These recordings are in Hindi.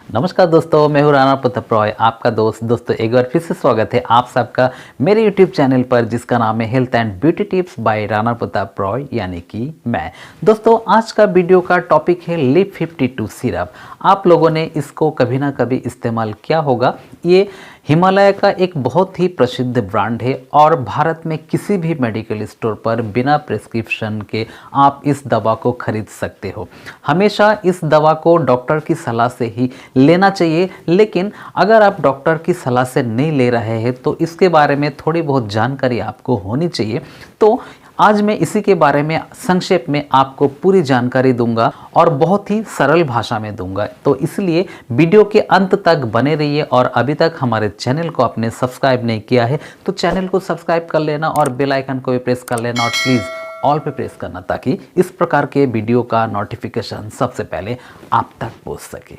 नमस्कार दोस्तों, मैं हूं राणा प्रताप रॉय, आपका दोस्त। दोस्तों एक बार फिर से स्वागत है आप सबका मेरे यूट्यूब चैनल पर, जिसका नाम है health and beauty tips by Rana Pratap Roy, यानी कि मैं। दोस्तों आज का वीडियो का टॉपिक है लिप 52 सिरप। आप लोगों ने इसको कभी ना कभी इस्तेमाल किया होगा। ये हिमालय का एक बहुत ही प्रसिद्ध ब्रांड है और भारत में किसी भी मेडिकल स्टोर पर बिना प्रिस्क्रिप्शन के आप इस दवा को खरीद सकते हो। हमेशा इस दवा को डॉक्टर की सलाह से ही लेना चाहिए, लेकिन अगर आप डॉक्टर की सलाह से नहीं ले रहे हैं तो इसके बारे में थोड़ी बहुत जानकारी आपको होनी चाहिए। तो आज मैं इसी के बारे में संक्षेप में आपको पूरी जानकारी दूंगा और बहुत ही सरल भाषा में दूंगा। तो इसलिए वीडियो के अंत तक बने रहिए और अभी तक हमारे चैनल को आपने सब्सक्राइब नहीं किया है तो चैनल को सब्सक्राइब कर लेना और बेल आइकन को भी प्रेस कर लेना और प्लीज़ ऑल पे प्रेस करना, ताकि इस प्रकार के वीडियो का नोटिफिकेशन सबसे पहले आप तक पहुंच सके।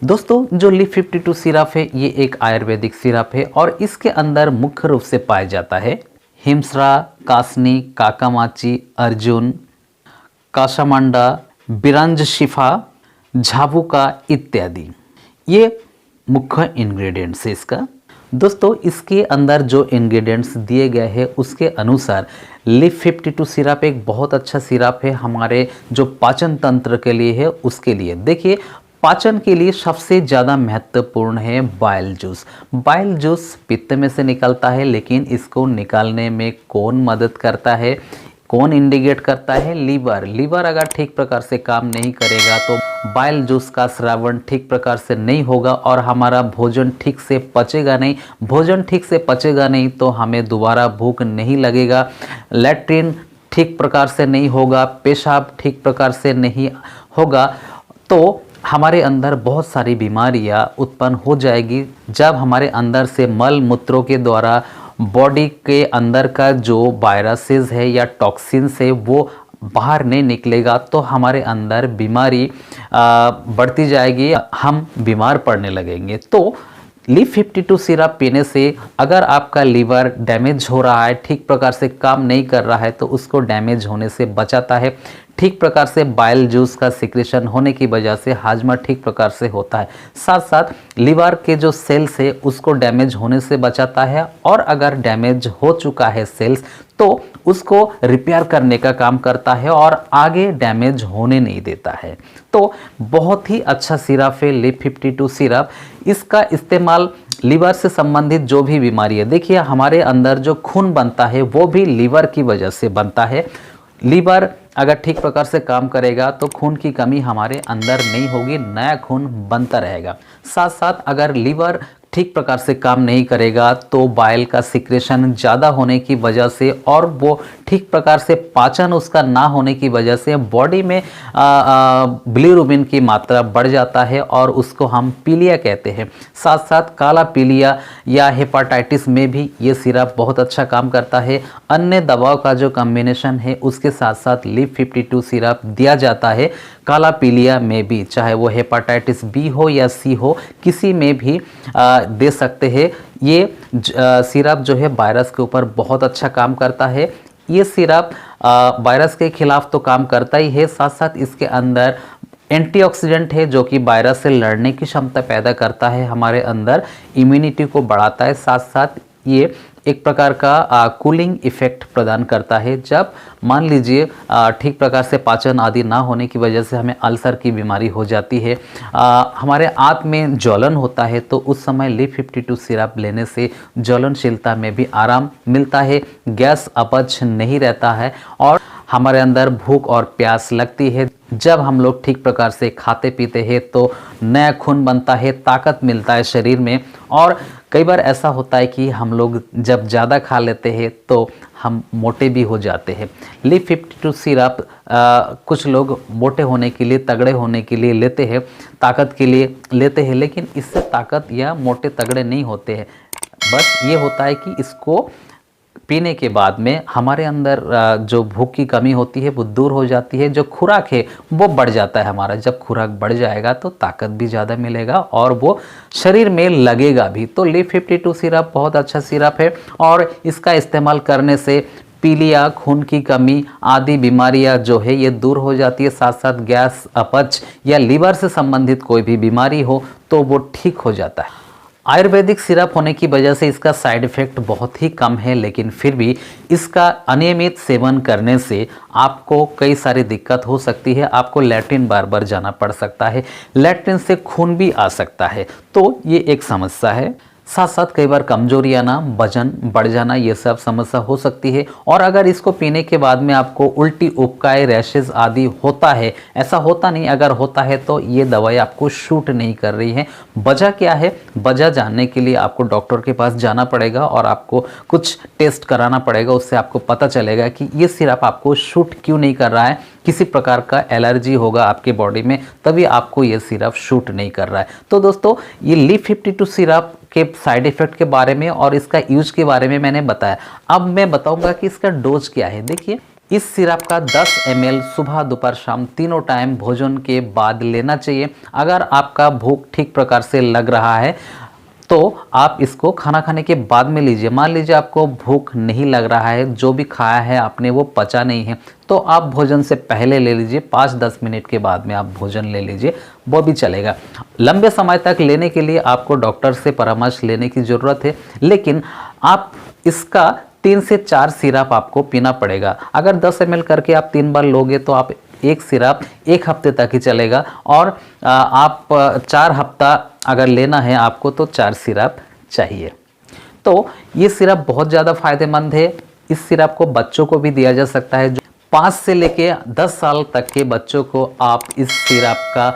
दोस्तों जो लिप 52 सिरप है ये एक आयुर्वेदिक सिरप है और इसके अंदर मुख्य रूप से पाया जाता है हिमसरा, कासनी, काकामाची, अर्जुन, कासामांडा, बिरंजशिफा, झाबुका इत्यादि। ये मुख्य इंग्रेडिएंट्स है इसका। दोस्तों इसके अंदर जो इंग्रेडिएंट्स दिए गए हैं उसके अनुसार लिप 52 सिरप एक बहुत अच्छा सिरप है हमारे जो पाचन तंत्र के लिए है उसके लिए। देखिए पाचन के लिए सबसे ज़्यादा महत्वपूर्ण है बाइल जूस। बाइल जूस पित्त में से निकलता है, लेकिन इसको निकालने में कौन मदद करता है, कौन इंडिकेट करता है? लीवर। लीवर अगर ठीक प्रकार से काम नहीं करेगा तो बाइल जूस का श्रावण ठीक प्रकार से नहीं होगा और हमारा भोजन ठीक से पचेगा नहीं। भोजन ठीक से पचेगा नहीं तो हमें दोबारा भूख नहीं लगेगा, लैट्रिन ठीक प्रकार से नहीं होगा, पेशाब ठीक प्रकार से नहीं होगा, तो हमारे अंदर बहुत सारी बीमारियां उत्पन्न हो जाएगी। जब हमारे अंदर से मल मूत्रों के द्वारा बॉडी के अंदर का जो वायरसेस है या टॉक्सिन्स है वो बाहर नहीं निकलेगा तो हमारे अंदर बीमारी बढ़ती जाएगी, हम बीमार पड़ने लगेंगे। तो लिप 52 सिरप पीने से अगर आपका लीवर डैमेज हो रहा है, ठीक प्रकार से काम नहीं कर रहा है, तो उसको डैमेज होने से बचाता है। ठीक प्रकार से बाइल जूस का सिक्रेशन होने की वजह से हाजमा ठीक प्रकार से होता है। साथ साथ लीवर के जो सेल्स है उसको डैमेज होने से बचाता है और अगर डैमेज हो चुका है सेल्स तो उसको रिपेयर करने का काम करता है और आगे डैमेज होने नहीं देता है। तो बहुत ही अच्छा सिरप है लिप 52 सिरप। इसका इस्तेमाल लीवर से संबंधित जो भी बीमारी है, देखिए हमारे अंदर जो खून बनता है वो भी लीवर की वजह से बनता है। लीवर अगर ठीक प्रकार से काम करेगा तो खून की कमी हमारे अंदर नहीं होगी, नया खून बनता रहेगा। साथ साथ अगर लीवर ठीक प्रकार से काम नहीं करेगा तो बाइल का सिक्रेशन ज़्यादा होने की वजह से और वो ठीक प्रकार से पाचन उसका ना होने की वजह से बॉडी में बिलिरुबिन की मात्रा बढ़ जाता है और उसको हम पीलिया कहते हैं। साथ साथ काला पीलिया या हेपाटाइटिस में भी ये सिरप बहुत अच्छा काम करता है। अन्य दवाओं का जो कॉम्बिनेशन है उसके साथ साथ लिप 52 सिरप दिया जाता है काला पीलिया में भी, चाहे वो हेपाटाइटिस बी हो या सी हो, किसी में भी दे सकते हैं। ये सिरप जो है वायरस के ऊपर बहुत अच्छा काम करता है। ये सिरप वायरस के खिलाफ तो काम करता ही है, साथ साथ इसके अंदर एंटीऑक्सीडेंट है जो कि वायरस से लड़ने की क्षमता पैदा करता है, हमारे अंदर इम्यूनिटी को बढ़ाता है। साथ साथ ये एक प्रकार का कूलिंग इफेक्ट प्रदान करता है। जब मान लीजिए ठीक प्रकार से पाचन आदि ना होने की वजह से हमें अल्सर की बीमारी हो जाती है, हमारे आंत में ज्वलन होता है, तो उस समय लिप 52 सिरप लेने से ज्वलनशीलता में भी आराम मिलता है, गैस अपच नहीं रहता है और हमारे अंदर भूख और प्यास लगती है। जब हम लोग ठीक प्रकार से खाते पीते हैं तो नया खून बनता है, ताकत मिलता है शरीर में। और कई बार ऐसा होता है कि हम लोग जब ज़्यादा खा लेते हैं तो हम मोटे भी हो जाते हैं। लिप 52 सिरप कुछ लोग मोटे होने के लिए, तगड़े होने के लिए लेते हैं, ताकत के लिए लेते हैं, लेकिन इससे ताकत या मोटे तगड़े नहीं होते हैं। बस ये होता है कि इसको पीने के बाद में हमारे अंदर जो भूख की कमी होती है वो दूर हो जाती है, जो खुराक है वो बढ़ जाता है हमारा। जब खुराक बढ़ जाएगा तो ताकत भी ज़्यादा मिलेगा और वो शरीर में लगेगा भी। तो लिप 52 सिरप बहुत अच्छा सिरप है और इसका इस्तेमाल करने से पीलिया, खून की कमी आदि बीमारियां जो है ये दूर हो जाती है। साथ साथ गैस, अपच या लीवर से संबंधित कोई भी बीमारी हो तो वो ठीक हो जाता है। आयुर्वेदिक सिरप होने की वजह से इसका साइड इफ़ेक्ट बहुत ही कम है, लेकिन फिर भी इसका अनियमित सेवन करने से आपको कई सारी दिक्कत हो सकती है। आपको लैट्रिन बार बार जाना पड़ सकता है, लैट्रिन से खून भी आ सकता है, तो ये एक समस्या है। साथ साथ कई बार कमजोरी आना, वजन बढ़ जाना, ये सब समस्या हो सकती है। और अगर इसको पीने के बाद में आपको उल्टी, उबकाई, रैशेज आदि होता है, ऐसा होता नहीं, अगर होता है तो ये दवाई आपको शूट नहीं कर रही है। वजह क्या है, वजह जानने के लिए आपको डॉक्टर के पास जाना पड़ेगा और आपको कुछ टेस्ट कराना पड़ेगा। उससे आपको पता चलेगा कि ये सिरप आपको शूट क्यों नहीं कर रहा है। किसी प्रकार का एलर्जी होगा आपके बॉडी में, तभी आपको ये सिरप शूट नहीं कर रहा है। तो दोस्तों, ये लीफ 52 सिरप के साइड इफ़ेक्ट के बारे में और इसका यूज के बारे में मैंने बताया। अब मैं बताऊंगा कि इसका डोज क्या है। देखिए, इस सिरप का 10 ml सुबह, दोपहर, शाम तीनों टाइम भोजन के बाद लेना चाहिए। अगर आपका भूख ठीक प्रकार से लग रहा है तो आप इसको खाना खाने के बाद में लीजिए। मान लीजिए आपको भूख नहीं लग रहा है, जो भी खाया है आपने वो पचा नहीं है, तो आप भोजन से पहले ले लीजिए। 5-10 मिनट के बाद में आप भोजन ले लीजिए, वो भी चलेगा। लंबे समय तक लेने के लिए आपको डॉक्टर से परामर्श लेने की ज़रूरत है, लेकिन आप इसका 3 से 4 सिरप आपको पीना पड़ेगा। अगर 10 ml करके आप 3 बार लोगे तो आप एक सिरप 1 हफ्ते तक ही चलेगा, और आप 4 हफ्ता अगर लेना है आपको तो 4 सिरप चाहिए। तो ये सिरप बहुत ज़्यादा फायदेमंद है। इस सिरप को बच्चों को भी दिया जा सकता है। जो 5 से लेके 10 साल तक के बच्चों को आप इस सिरप का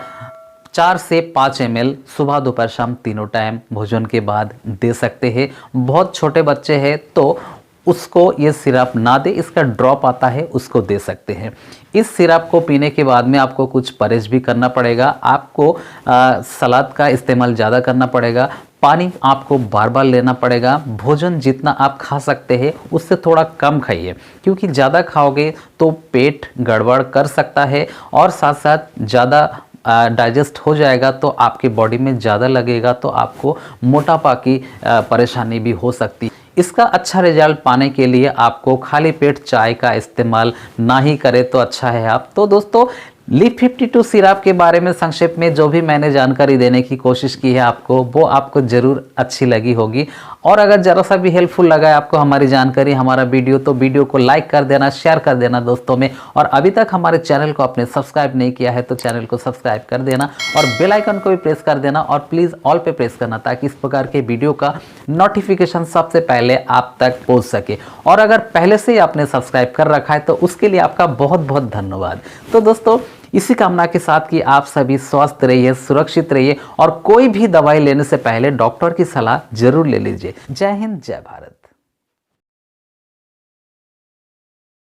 4 से 5 ml सुबह, दोपहर, शाम तीनों टाइम भोजन के बाद दे सकते हैं। बहुत छोटे बच्चे हैं तो उसको ये सिरप ना दे, इसका ड्रॉप आता है उसको दे सकते हैं। इस सिरप को पीने के बाद में आपको कुछ परहेज भी करना पड़ेगा। आपको सलाद का इस्तेमाल ज़्यादा करना पड़ेगा, पानी आपको बार बार लेना पड़ेगा। भोजन जितना आप खा सकते हैं उससे थोड़ा कम खाइए, क्योंकि ज़्यादा खाओगे तो पेट गड़बड़ कर सकता है और साथ साथ ज़्यादा डाइजेस्ट हो जाएगा तो आपकी बॉडी में ज़्यादा लगेगा, तो आपको मोटापा की परेशानी भी हो सकती है। इसका अच्छा रिजल्ट पाने के लिए आपको खाली पेट चाय का इस्तेमाल ना ही करें तो अच्छा है। आप तो दोस्तों, लीफ 52 सिरप के बारे में संक्षेप में जो भी मैंने जानकारी देने की कोशिश की है आपको, वो आपको ज़रूर अच्छी लगी होगी। और अगर ज़रा सा भी हेल्पफुल लगा है आपको हमारी जानकारी, हमारा वीडियो, तो वीडियो को लाइक कर देना, शेयर कर देना दोस्तों में। और अभी तक हमारे चैनल को आपने सब्सक्राइब नहीं किया है तो चैनल को सब्सक्राइब कर देना और बेल आइकन को भी प्रेस कर देना, और प्लीज़ ऑल पे प्रेस करना, ताकि इस प्रकार के वीडियो का नोटिफिकेशन सबसे पहले आप तक पहुँच सके। और अगर पहले से ही आपने सब्सक्राइब कर रखा है तो उसके लिए आपका बहुत बहुत धन्यवाद। तो दोस्तों, इसी कामना के साथ कि आप सभी स्वस्थ रहिए, सुरक्षित रहिए, और कोई भी दवाई लेने से पहले डॉक्टर की सलाह जरूर ले लीजिए। जय हिंद, जय भारत।